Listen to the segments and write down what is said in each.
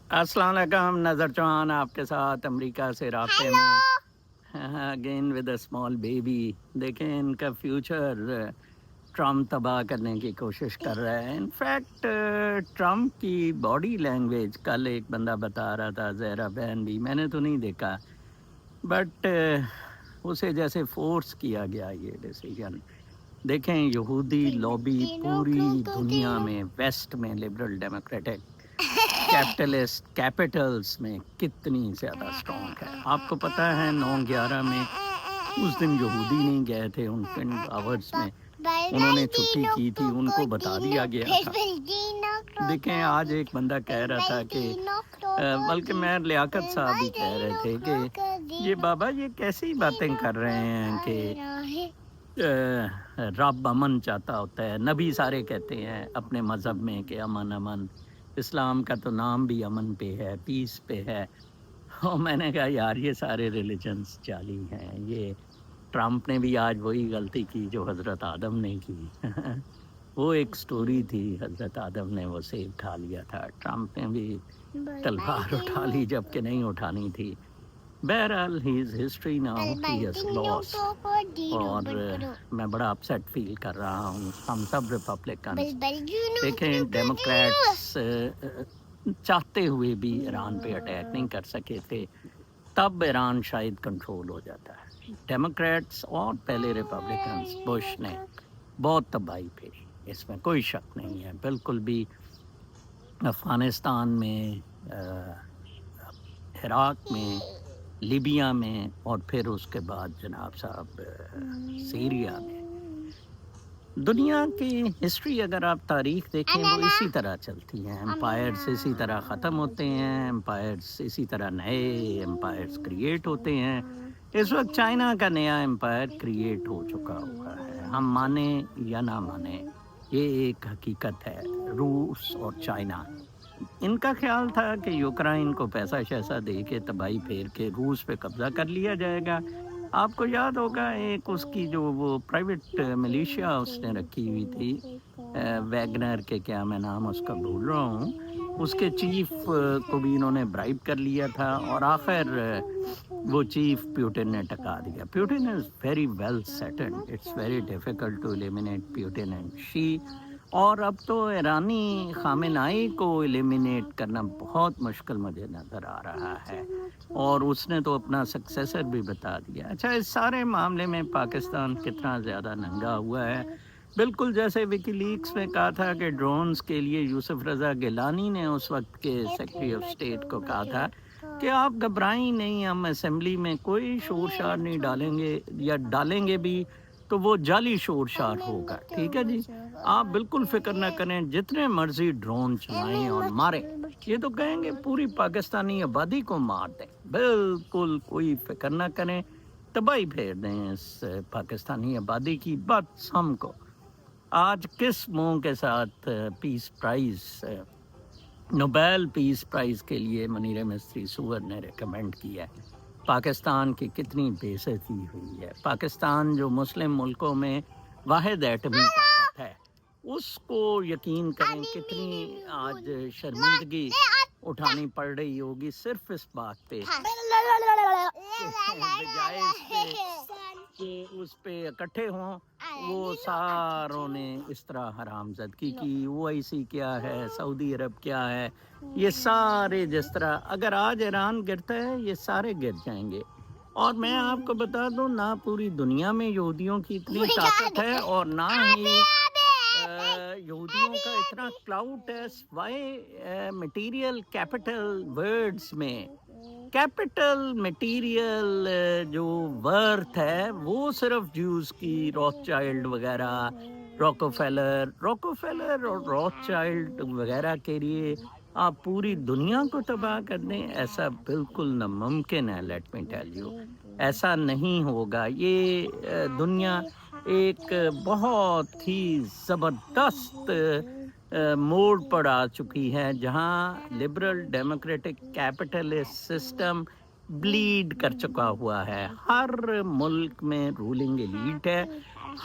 السلام علیکم، نظر چوہان آپ کے ساتھ امریکہ سے رابطے میں again with a small baby. دیکھیں ان کا فیوچر ٹرمپ تباہ کرنے کی کوشش کر رہا ہے. انفیکٹ ٹرمپ کی باڈی لینگویج کل ایک بندہ بتا رہا تھا، زہرا بہن بھی، میں نے تو نہیں دیکھا، بٹ اسے جیسے فورس کیا گیا یہ ڈیسیجن. دیکھیں یہودی لابی پوری دنیا میں، ویسٹ میں، لبرل ڈیموکریٹک کیپٹلسٹ کیپٹلز میں کتنی زیادہ اسٹرانگ ہے. آپ کو پتہ ہے 9/11 میں اس دن یہودی نہیں گئے تھے ان ٹوین آورس میں، انہوں نے چھٹی کی تھی، ان کو بتا دیا گیا تھا. دیکھیں آج ایک بندہ کہہ رہا تھا کہ بلکہ میں لیاقت صاحب بھی کہہ رہے تھے کہ یہ بابا یہ کیسی باتیں کر رہے ہیں کہ رب امن چاہتا ہوتا ہے. نبی سارے کہتے ہیں اپنے مذہب میں کہ امن امن، اسلام کا تو نام بھی امن پہ ہے، پیس پہ ہے. اور میں نے کہا یار یہ سارے ریلیجنس جعلی ہیں. یہ ٹرمپ نے بھی آج وہی غلطی کی جو حضرت آدم نے کی. وہ ایک سٹوری تھی، حضرت آدم نے وہ سیب کھا لیا تھا، ٹرمپ نے بھی تلوار اٹھا لی جب کہ نہیں اٹھانی تھی. بہرحال ہی از ہسٹری ناؤ، ہی از لاس. اور میں بڑا اپسیٹ فیل کر رہا ہوں. ہم سب ریپبلکنس دیکھیں ڈیموکریٹس چاہتے ہوئے بھی ایران پہ اٹیک نہیں کر سکے تھے، تب ایران شاید کنٹرول ہو جاتا ہے. ڈیموکریٹس اور پہلے ریپبلکنس بش نے بہت تباہی پھیری، اس میں کوئی شک نہیں ہے. بالکل بھی افغانستان میں، عراق میں، لیبیا میں، اور پھر اس کے بعد جناب صاحب سیریا میں. دنیا کی ہسٹری اگر آپ تاریخ دیکھیں وہ اسی طرح چلتی ہیں. امپائرس اسی طرح ختم ہوتے ہیں، امپائرس اسی طرح نئے امپائرس کریٹ ہوتے ہیں. اس وقت چائنا کا نیا امپائر کریٹ ہو چکا ہوا ہے، ہم مانیں یا نہ مانیں یہ ایک حقیقت ہے. روس اور چائنا، ان کا خیال تھا کہ یوکرائن کو پیسہ شیسہ دے کے تباہی پھیر کے روس پہ قبضہ کر لیا جائے گا. آپ کو یاد ہوگا ایک اس کی جو وہ پرائیویٹ ملیشیا اس نے رکھی ہوئی تھی، ویگنر کے، کیا میں نام اس کا بھول رہا ہوں، اس کے چیف کو بھی انہوں نے برائب کر لیا تھا، اور آخر وہ چیف پیوٹن نے ٹکا دیا. Putin is very well settled, it's very difficult to eliminate Putin and Xi. اور اب تو ایرانی خامنائی کو ایلیمینیٹ کرنا بہت مشکل مجھے نظر آ رہا ہے، اور اس نے تو اپنا سکسیسر بھی بتا دیا. اچھا اس سارے معاملے میں پاکستان کتنا زیادہ ننگا ہوا ہے. بالکل جیسے وکی لیکس میں کہا تھا کہ ڈرونز کے لیے یوسف رضا گیلانی نے اس وقت کے سیکرٹری آف اسٹیٹ کو کہا تھا کہ آپ گھبرائیں نہیں، ہم اسمبلی میں کوئی شور شار نہیں ڈالیں گے، یا ڈالیں گے بھی تو وہ جعلی شور شار ہوگا. ٹھیک ہے جی، آپ بالکل فکر نہ کریں، جتنے مرضی ڈرون چلائیں اور ماریں، یہ تو کہیں گے پوری پاکستانی آبادی کو مار دیں. بالکل کوئی فکر نہ کریں، تباہی پھیر دیں اس پاکستانی آبادی کی. بس ہم کو آج کس منہ کے ساتھ پیس پرائز، نوبیل پیس پرائز کے لیے منیر مستری سور نے ریکمینڈ کیا ہے. پاکستان کی کتنی بے عزتی ہوئی ہے. پاکستان جو مسلم ملکوں میں واحد ایٹمی طاقت ہے، اس کو یقین کریں کتنی آج شرمندگی اٹھانی پڑ رہی ہوگی صرف اس بات پہ بجائے اس پہ کہ اس پہ اکٹھے ہوں وہ ساروں نے اس طرح حرام زدگی کی. OIC کیا ہے، سعودی عرب کیا ہے، یہ سارے جس طرح اگر آج ایران گرتا ہے یہ سارے گر جائیں گے. اور میں آپ کو بتا دوں نہ پوری دنیا میں یہودیوں کی اتنی طاقت ہے، اور نہ ہی یہودیوں کا اتنا کلاؤٹ ہے. سوائے مٹیریل کیپٹل ورڈز میں، کیپٹل مٹیریل جو ورتھ ہے وہ صرف جوز کی، روتھ چائلڈ وغیرہ، روکوفیلر اور روتھ چائلڈ وغیرہ کے لیے آپ پوری دنیا کو تباہ کر دیں، ایسا بالکل ناممکن ہے. لیٹ می ٹیل یو ایسا نہیں ہوگا. یہ دنیا ایک بہت ہی زبردست موڑ پر آ چکی ہے، جہاں لبرل ڈیموکریٹک کیپٹلسٹ سسٹم بلیڈ کر چکا ہوا ہے. ہر ملک میں رولنگ ایلیٹ ہے،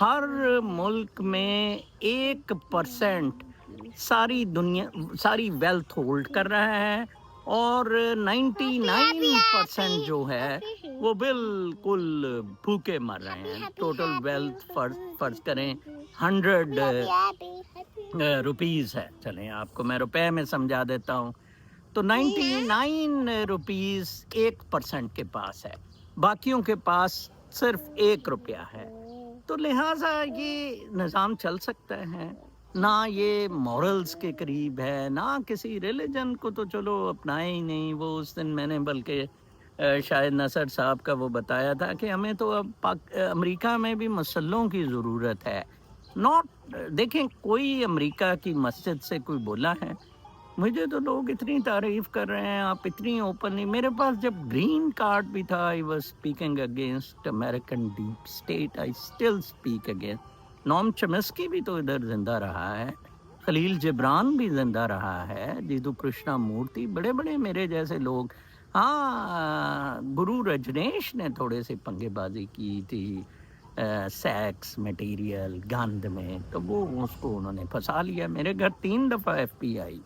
ہر ملک میں 1% ساری دنیا ساری ویلتھ ہولڈ کر رہا ہے، اور 99% جو ہے وہ بالکل بھوکے مر رہے ہیں. ٹوٹل ویلتھ فرض کریں 100 روپیز ہے. چلیں آپ کو میں روپے میں سمجھا دیتا ہوں. تو 99 روپیز 1% کے پاس ہے، باقیوں کے پاس صرف 1 روپیہ ہے. تو لہٰذا یہ نظام چل سکتا ہے نہ، یہ مورلز کے قریب ہے، نہ کسی ریلیجن کو تو چلو اپنائے ہی نہیں. وہ اس دن میں نے بلکہ شاید نصر صاحب کا وہ بتایا تھا کہ ہمیں تو اب امریکہ میں بھی مسلوں کی ضرورت ہے. ناٹ دیکھیں کوئی امریکہ کی مسجد سے کوئی بولا ہے؟ مجھے تو لوگ اتنی تعریف کر رہے ہیں، آپ اتنی اوپنلی. میرے پاس جب گرین کارڈ بھی تھا، I was speaking against American deep state, I still speak against. نوم چمسکی بھی تو ادھر زندہ رہا ہے، خلیل جبران بھی زندہ رہا ہے، جیتو کرشنا مورتی، بڑے بڑے میرے جیسے لوگ. ہاں، گرو رجنیش نے تھوڑے سے پنگے بازی کی تھی سیکس میٹیریل گند میں، تو وہ اس کو انہوں نے پھنسا لیا. میرے گھر 3 دفعہ FBI آئی.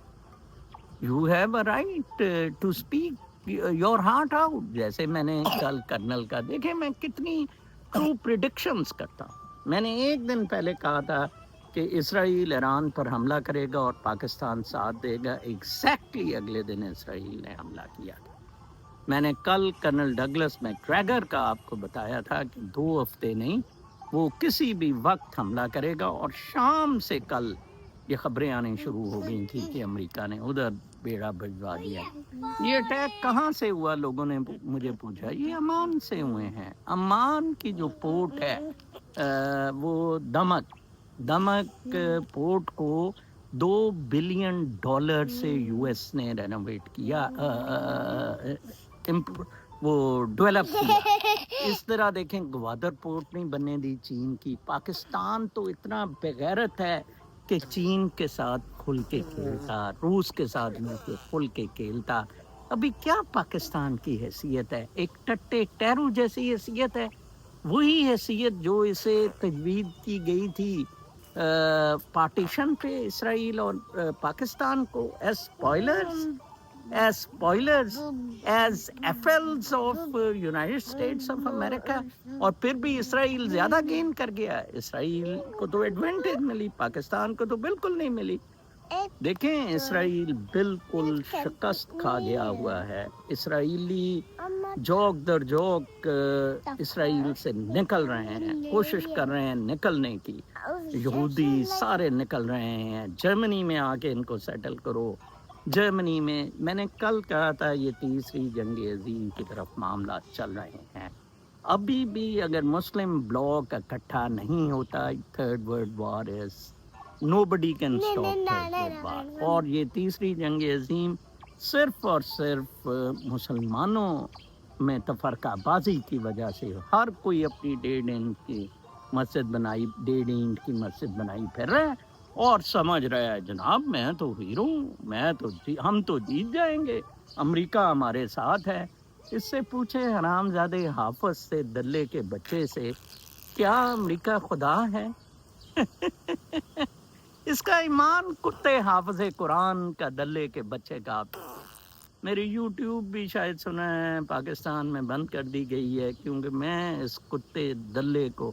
You have a right to speak your heart out. جیسے میں نے کل کرنل کا دیکھے، میں کتنی ٹرو پریڈکشنز کرتا ہوں. میں نے ایک دن پہلے کہا تھا کہ اسرائیل ایران پر حملہ کرے گا اور پاکستان ساتھ دے گا. ایگزیکٹلی اگلے دن اسرائیل نے حملہ کیا تھا. میں نے کل کرنل ڈگلس میکگریگر کا آپ کو بتایا تھا کہ 2 ہفتے نہیں، وہ کسی بھی وقت حملہ کرے گا. اور شام سے کل یہ خبریں آنی شروع ہو گئی تھی کہ امریکہ نے ادھر بیڑا بھجوا دیا. یہ اٹیک کہاں سے ہوا؟ لوگوں نے مجھے پوچھا. یہ عمان سے ہوئے ہیں. عمان کی جو پورٹ ہے وہ دمک پورٹ کو $2 بلین سے US نے رینوویٹ کیا، وہ ڈیولپ کیا. اس طرح دیکھیں گوادر پورٹ نہیں بننے دی چین کی. پاکستان تو اتنا بغیرت ہے کہ چین کے ساتھ کھل کے کھیلتا، روس کے ساتھ مل کے کھل کے کھیلتا. ابھی کیا پاکستان کی حیثیت ہے؟ ایک ٹٹے ٹیرو جیسی حیثیت ہے. وہی حیثیت جو اسے تجویز کی گئی تھی پارٹیشن پہ اسرائیل اور پاکستان کو، ایز اسپوائلرز، ایز ایفلز of United States of America. اور پھر بھی اسرائیل زیادہ گین کر گیا. اسرائیل کو تو ایڈوانٹیج ملی، پاکستان کو تو بالکل نہیں ملی. دیکھیں اسرائیل بالکل شکست کھا گیا ہوا ہے. اسرائیلی جوک در جوک اسرائیل سے نکل رہے ہیں، کوشش کر رہے ہیں نکلنے کی. یہودی سارے نکل رہے ہیں. جرمنی میں آ کے ان کو سیٹل کرو. جرمنی میں نے کل کہا تھا یہ تیسری جنگ عظیم کی طرف معاملات چل رہے ہیں. ابھی بھی اگر مسلم بلاک اکٹھا نہیں ہوتا، third world war is nobody can stop third world war. اور یہ تیسری جنگ عظیم صرف اور صرف مسلمانوں میں تفرقہ بازی کی وجہ سے. ہر کوئی اپنی 1.5 اینٹ کی مسجد بنائی، 1.5 اینٹ کی مسجد بنائی پھر رہے ہیں اور سمجھ رہا ہے جناب میں تو ہیرو ہوں، ہم تو جیت جائیں گے، امریکہ ہمارے ساتھ ہے. اس سے پوچھے حرامزادے حافظ سے، دلے کے بچے سے، کیا امریکہ خدا ہے؟ اس کا ایمان کتے حافظ قرآن کا، دلے کے بچے کا. میری یوٹیوب بھی شاید سنا ہے پاکستان میں بند کر دی گئی ہے کیونکہ میں اس کتے دلے کو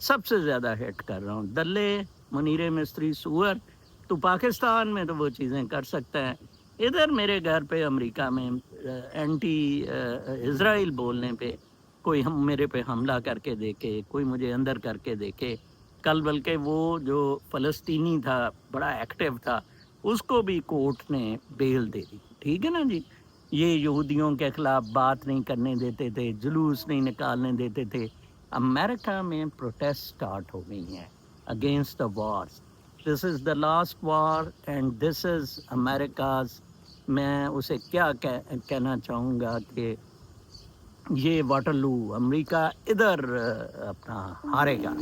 سب سے زیادہ ہیٹ کر رہا ہوں. دلے، منیر مستری، سور. تو پاکستان میں تو وہ چیزیں کر سکتا ہے. ادھر میرے گھر پہ امریکہ میں اینٹی اسرائیل بولنے پہ کوئی میرے پہ حملہ کر کے دیکھے، کوئی مجھے اندر کر کے دیکھے. کل بلکہ وہ جو فلسطینی تھا بڑا ایکٹیو تھا، اس کو بھی کورٹ نے بیل دے دی. ٹھیک ہے نا جی. یہ یہودیوں کے خلاف بات نہیں کرنے دیتے تھے، جلوس نہیں نکالنے دیتے تھے. امریکہ میں پروٹیسٹ سٹارٹ ہو گئی ہیں against the wars. This is the last war and this is America's. میں اسے کیا کہنا چاہوں گا کہ یہ واٹرلو، امریکہ ادھر اپنا ہارے گا.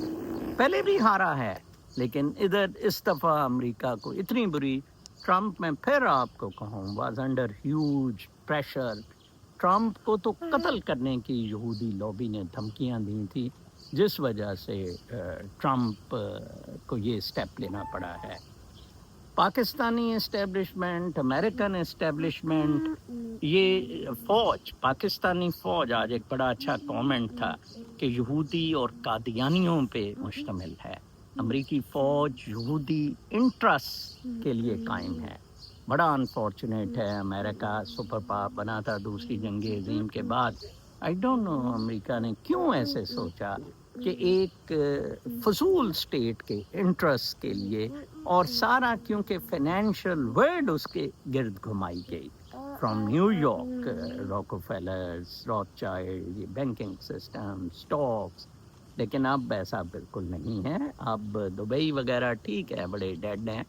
پہلے بھی ہارا ہے لیکن ادھر اس دفعہ امریکہ کو اتنی بری. ٹرمپ میں پھر آپ کو کہوں was under huge pressure. Trump کو تو قتل کرنے کی یہودی لابی نے دھمکیاں دی تھی، جس وجہ سے ٹرمپ کو یہ سٹیپ لینا پڑا ہے. پاکستانی اسٹیبلشمنٹ، امریکن اسٹیبلشمنٹ، یہ فوج، پاکستانی فوج، آج ایک بڑا اچھا کامنٹ تھا کہ یہودی اور قادیانیوں پہ مشتمل ہے. امریکی فوج یہودی انٹرسٹ کے لیے قائم ہے. بڑا انفارچونیٹ ہے، امریکہ سپر پاور بنا تھا دوسری جنگ عظیم کے بعد. آئی ڈونٹ نو امریکہ نے کیوں ایسے سوچا کہ ایک فضول اسٹیٹ کے انٹرسٹ کے لیے، اور سارا کیونکہ فائنینشیل ورلڈ اس کے گرد گھمائی گئی، from New York, Rockefellers, Rothschild, یہ بینکنگ سسٹم، اسٹاکس. لیکن اب ایسا بالکل نہیں ہے. اب دبئی وغیرہ ٹھیک ہے، بڑے ڈیڈ ہیں،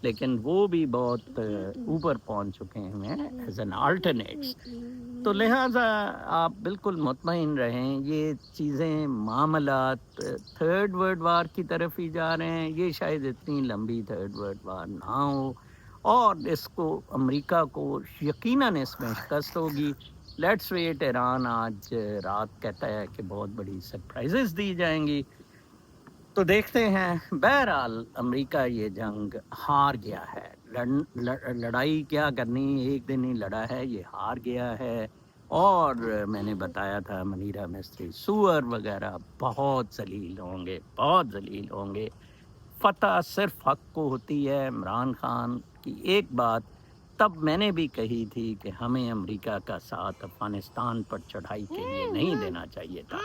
لیکن وہ بھی بہت اوپر پہنچ چکے ہیں ایز این آلٹرنیٹس. تو لہٰذا آپ بالکل مطمئن رہیں، یہ چیزیں معاملات تھرڈ ورلڈ وار کی طرف ہی جا رہے ہیں. یہ شاید اتنی لمبی تھرڈ ورلڈ وار نہ ہو، اور اس کو امریکہ کو یقیناً اس میں شکست ہوگی. Let's wait. ایران آج رات کہتا ہے کہ بہت بڑی سرپرائزز دی جائیں گی، تو دیکھتے ہیں. بہرحال امریکہ یہ جنگ ہار گیا ہے. لڑائی کیا کرنی، ایک دن ہی لڑا ہے، یہ ہار گیا ہے. اور میں نے بتایا تھا منیرہ مستری، سور وغیرہ بہت ذلیل ہوں گے، بہت ذلیل ہوں گے. فتح صرف حق کو ہوتی ہے. عمران خان کی ایک بات تب میں نے بھی کہی تھی کہ ہمیں امریکہ کا ساتھ افغانستان پر چڑھائی کے لیے نہیں دینا چاہیے تھا.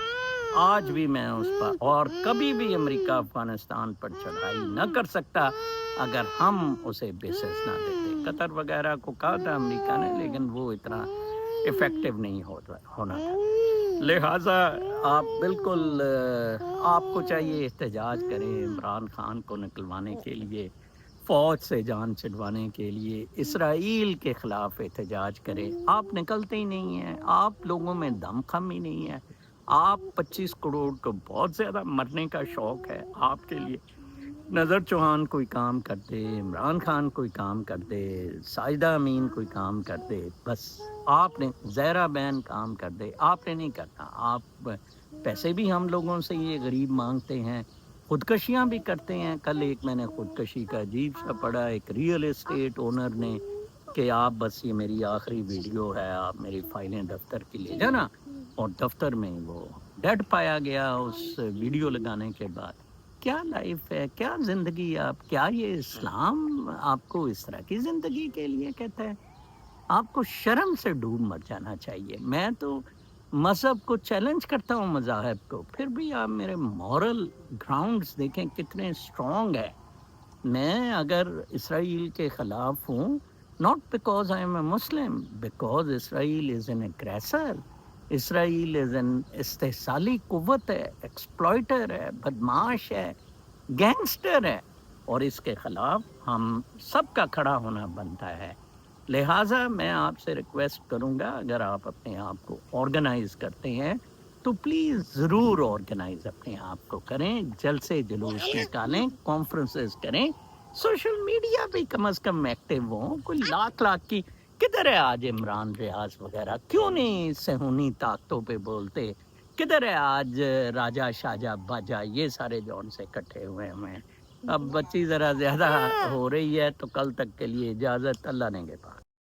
آج بھی میں اس پر، اور کبھی بھی امریکہ افغانستان پر چڑھائی نہ کر سکتا اگر ہم اسے بیسس نہ دیتے. قطر وغیرہ کو کہا تھا امریکہ نے، لیکن وہ اتنا افیکٹو نہیں ہونا تھا. لہٰذا آپ بالکل، آپ کو چاہیے احتجاج کریں عمران خان کو نکلوانے کے لیے، فوج سے جان چھڑوانے کے لیے، اسرائیل کے خلاف احتجاج کریں. آپ نکلتے ہی نہیں ہیں، آپ لوگوں میں دم خم ہی نہیں ہے. آپ 25 کروڑ کو بہت زیادہ مرنے کا شوق ہے آپ کے لیے. نظر چوہان کوئی کام کر دے، عمران خان کوئی کام کر دے، ساجدہ امین کوئی کام کر دے، بس آپ نے، زہرا بین کام کر دے، آپ نے نہیں کرنا. آپ پیسے بھی ہم لوگوں سے یہ غریب مانگتے ہیں، خودکشیاں بھی کرتے ہیں. کل ایک میں نے خودکشی کا عجیب سا پڑھا، ایک ریئل اسٹیٹ اونر نے، کہ آپ بس یہ میری آخری ویڈیو ہے، آپ میری فائلیں دفتر کی لے جانا، اور دفتر میں وہ ڈیڈ پایا گیا اس ویڈیو لگانے کے بعد. کیا لائف ہے، کیا زندگی؟ آپ کیا یہ اسلام آپ کو اس طرح کی زندگی کے لیے کہتا ہے؟ آپ کو شرم سے ڈوب مر جانا چاہیے. میں تو مذہب کو چیلنج کرتا ہوں، مذاہب کو، پھر بھی آپ میرے مورل گراؤنڈز دیکھیں کتنے اسٹرانگ ہے. میں اگر اسرائیل کے خلاف ہوں، not because I am a Muslim, because Israel is an aggressor. Israel is an استحصالی قوت ہے، ایکسپلائٹر ہے، بدماش ہے، گینگسٹر ہے، اور اس کے خلاف ہم سب کا کھڑا ہونا بنتا ہے. لہٰذا میں آپ سے ریکویسٹ کروں گا، اگر آپ اپنے آپ کو آرگنائز کرتے ہیں تو پلیز ضرور آرگنائز اپنے آپ کو کریں، جلسے جلوس نکالیں، کانفرنسز کریں، سوشل میڈیا پہ کم از کم ایکٹیو ہوں. کوئی لاکھ کی کدھر ہے آج عمران ریاض وغیرہ؟ کیوں نہیں صہیونی طاقتوں پہ بولتے؟ کدھر ہے آج راجہ شاہجہ باجا؟ یہ سارے جون سے اکٹھے ہوئے ہیں. اب بچی ذرا زیادہ ہو رہی ہے، تو کل تک کے لیے اجازت. اللہ نے کے پاس.